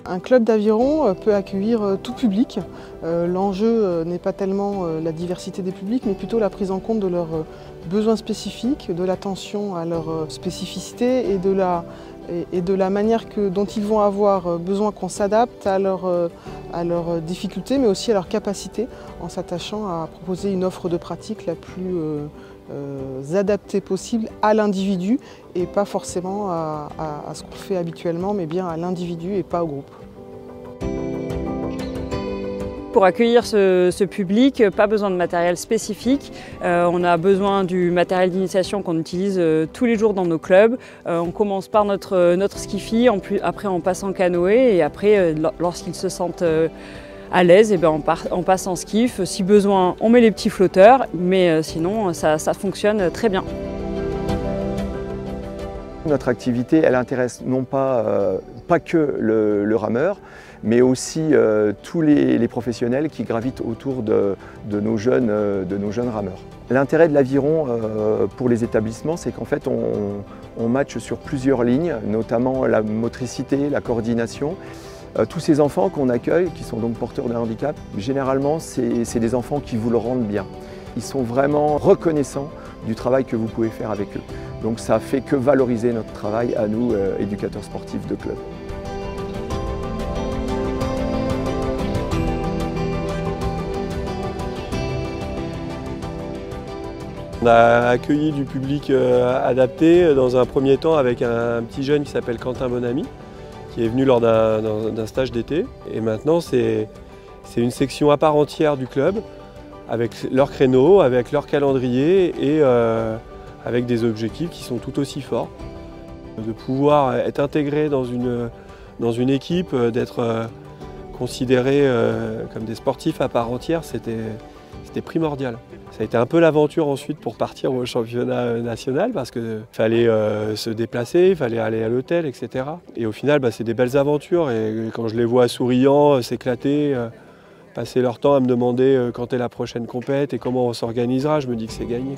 Un club d'aviron peut accueillir tout public. L'enjeu n'est pas tellement la diversité des publics, mais plutôt la prise en compte de leurs besoins spécifiques, de l'attention à leurs spécificités et de la manière dont ils vont avoir besoin qu'on s'adapte à leurs difficultés, mais aussi à leurs capacités, en s'attachant à proposer une offre de pratique la plus adaptée possible à l'individu et pas forcément à ce qu'on fait habituellement, mais bien à l'individu et pas au groupe. Pour accueillir ce public, pas besoin de matériel spécifique. On a besoin du matériel d'initiation qu'on utilise tous les jours dans nos clubs. On commence par notre ski-fi, après on passe en canoë et après, lorsqu'ils se sentent à l'aise, on passe en skiff. Si besoin, on met les petits flotteurs, mais sinon ça fonctionne très bien. Notre activité, elle intéresse non pas que le rameur, mais aussi tous les professionnels qui gravitent autour de nos jeunes rameurs. L'intérêt de l'aviron pour les établissements, c'est qu'en fait on matche sur plusieurs lignes, notamment la motricité, la coordination. Tous ces enfants qu'on accueille, qui sont donc porteurs d'un handicap, généralement c'est des enfants qui vous le rendent bien. Ils sont vraiment reconnaissants du travail que vous pouvez faire avec eux. Donc ça fait que valoriser notre travail à nous, éducateurs sportifs de club. On a accueilli du public adapté dans un premier temps avec un petit jeune qui s'appelle Quentin Bonamy, qui est venu lors d'un stage d'été. Et maintenant c'est une section à part entière du club, avec leur créneau, avec leur calendrier et avec des objectifs qui sont tout aussi forts. De pouvoir être intégré dans une équipe, d'être considéré comme des sportifs à part entière, c'était primordial. Ça a été un peu l'aventure ensuite pour partir au championnat national parce qu'il fallait se déplacer, il fallait aller à l'hôtel, etc. Et au final, c'est des belles aventures et quand je les vois souriants, s'éclater, passer leur temps à me demander quand est la prochaine compète et comment on s'organisera, je me dis que c'est gagné.